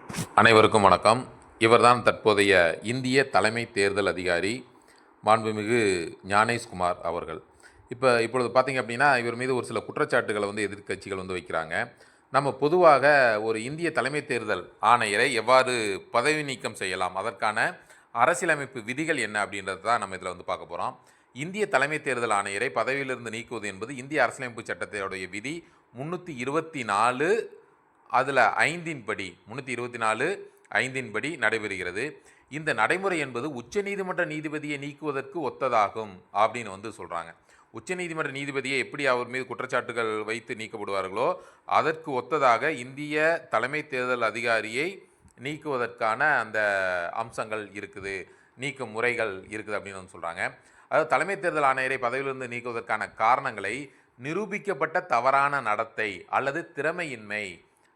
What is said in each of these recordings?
அனைவருக்கும் வணக்கம். இவர்தான் தற்போதைய இந்திய தலைமை தேர்தல் அதிகாரி மாண்புமிகு ஞானேஷ்குமார் அவர்கள். இப்பொழுது பார்த்தீங்க அப்படின்னா, இவர் மீது ஒரு சில குற்றச்சாட்டுகளை எதிர்க்கட்சிகள் வைக்கிறாங்க. நம்ம பொதுவாக ஒரு இந்திய தலைமை தேர்தல் ஆணையரை எவ்வாறு பதவி நீக்கம் செய்யலாம், அதற்கான அரசியலமைப்பு விதிகள் என்ன அப்படின்றது தான் நம்ம இதில் பார்க்க போகிறோம். இந்திய தலைமை தேர்தல் ஆணையரை பதவியிலிருந்து நீக்குவது என்பது இந்திய அரசியலமைப்பு சட்டத்தினுடைய விதி 324 அதில் 5 படி 324 5 படி நடைபெறுகிறது. இந்த நடைமுறை என்பது உச்சநீதிமன்ற நீதிபதியை நீக்குவதற்கு ஒத்ததாகும் அப்படின்னு சொல்கிறாங்க. உச்சநீதிமன்ற நீதிபதியை எப்படி அவர் மீது குற்றச்சாட்டுகள் வைத்து நீக்கப்படுவார்களோ அதற்கு ஒத்ததாக இந்திய தலைமை தேர்தல் அதிகாரியை நீக்குவதற்கான அந்த அம்சங்கள் இருக்குது, நீக்கும் முறைகள் இருக்குது அப்படின்னு சொல்கிறாங்க. அதாவது தலைமை தேர்தல் ஆணையரை பதவியிலிருந்து நீக்குவதற்கான காரணங்களை நிரூபிக்கப்பட்ட தவறான நடத்தை அல்லது திறமையின்மை,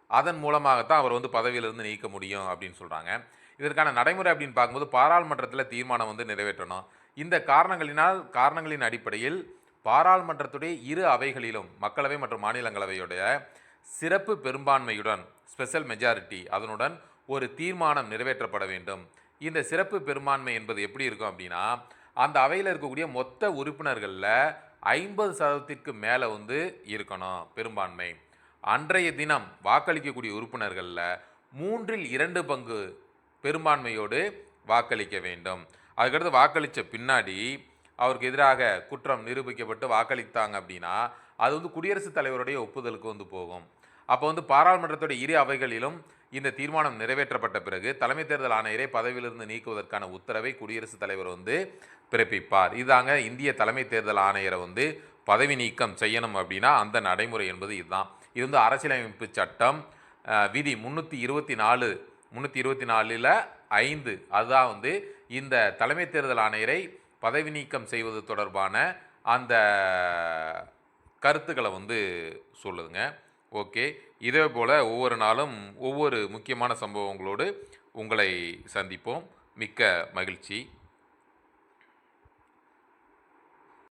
அதன் மூலமாகத்தான் அவர் பதவியிலிருந்து நீக்க முடியும் அப்படின்னு சொல்கிறாங்க. இதற்கான நடைமுறை அப்படின்னு பார்க்கும்போது பாராளுமன்றத்தில் தீர்மானம் நிறைவேற்றணும். இந்த காரணங்களின் அடிப்படையில் பாராளுமன்றத்துடைய இரு அவைகளிலும், மக்களவை மற்றும் மாநிலங்களவையுடைய சிறப்பு பெரும்பான்மையுடன், ஸ்பெஷல் மெஜாரிட்டி, அதனுடன் ஒரு தீர்மானம் நிறைவேற்றப்பட வேண்டும். இந்த சிறப்பு பெரும்பான்மை என்பது எப்படி இருக்கும் அப்படின்னா, அந்த அவையில் இருக்கக்கூடிய மொத்த உறுப்பினர்களில் 50% மேலே இருக்கணும் பெரும்பான்மை. அன்றைய தினம் வாக்களிக்கக்கூடிய உறுப்பினர்களில் 2/3 பங்கு பெரும்பான்மையோடு வாக்களிக்க வேண்டும். அதுக்கடுத்து வாக்களித்த பின்னாடி அவருக்கு எதிராக குற்றம் நிரூபிக்கப்பட்டு வாக்களித்தாங்க அப்படின்னா அது குடியரசுத் தலைவருடைய ஒப்புதலுக்கு போகும். அப்போ பாராளுமன்றத்துடைய இரு அவைகளிலும் இந்த தீர்மானம் நிறைவேற்றப்பட்ட பிறகு தலைமை தேர்தல் ஆணையரை பதவியிலிருந்து நீக்குவதற்கான உத்தரவை குடியரசுத் தலைவர் பிறப்பிப்பார். இதாங்க இந்திய தலைமை தேர்தல் ஆணையரை பதவி நீக்கம் செய்யணும் அப்படின்னா அந்த நடைமுறை என்பது இதுதான். இது அரசியலமைப்பு சட்டம் விதி 324 5 அதுதான் இந்த தலைமை தேர்தல் ஆணையரை பதவி நீக்கம் செய்வது தொடர்பான அந்த கருத்துக்களை சொல்லுதுங்க. ஓகே, இதே போல் ஒவ்வொரு நாளும் ஒவ்வொரு முக்கியமான சம்பவங்களோடு உங்களை சந்திப்போம். மிக்க மகிழ்ச்சி.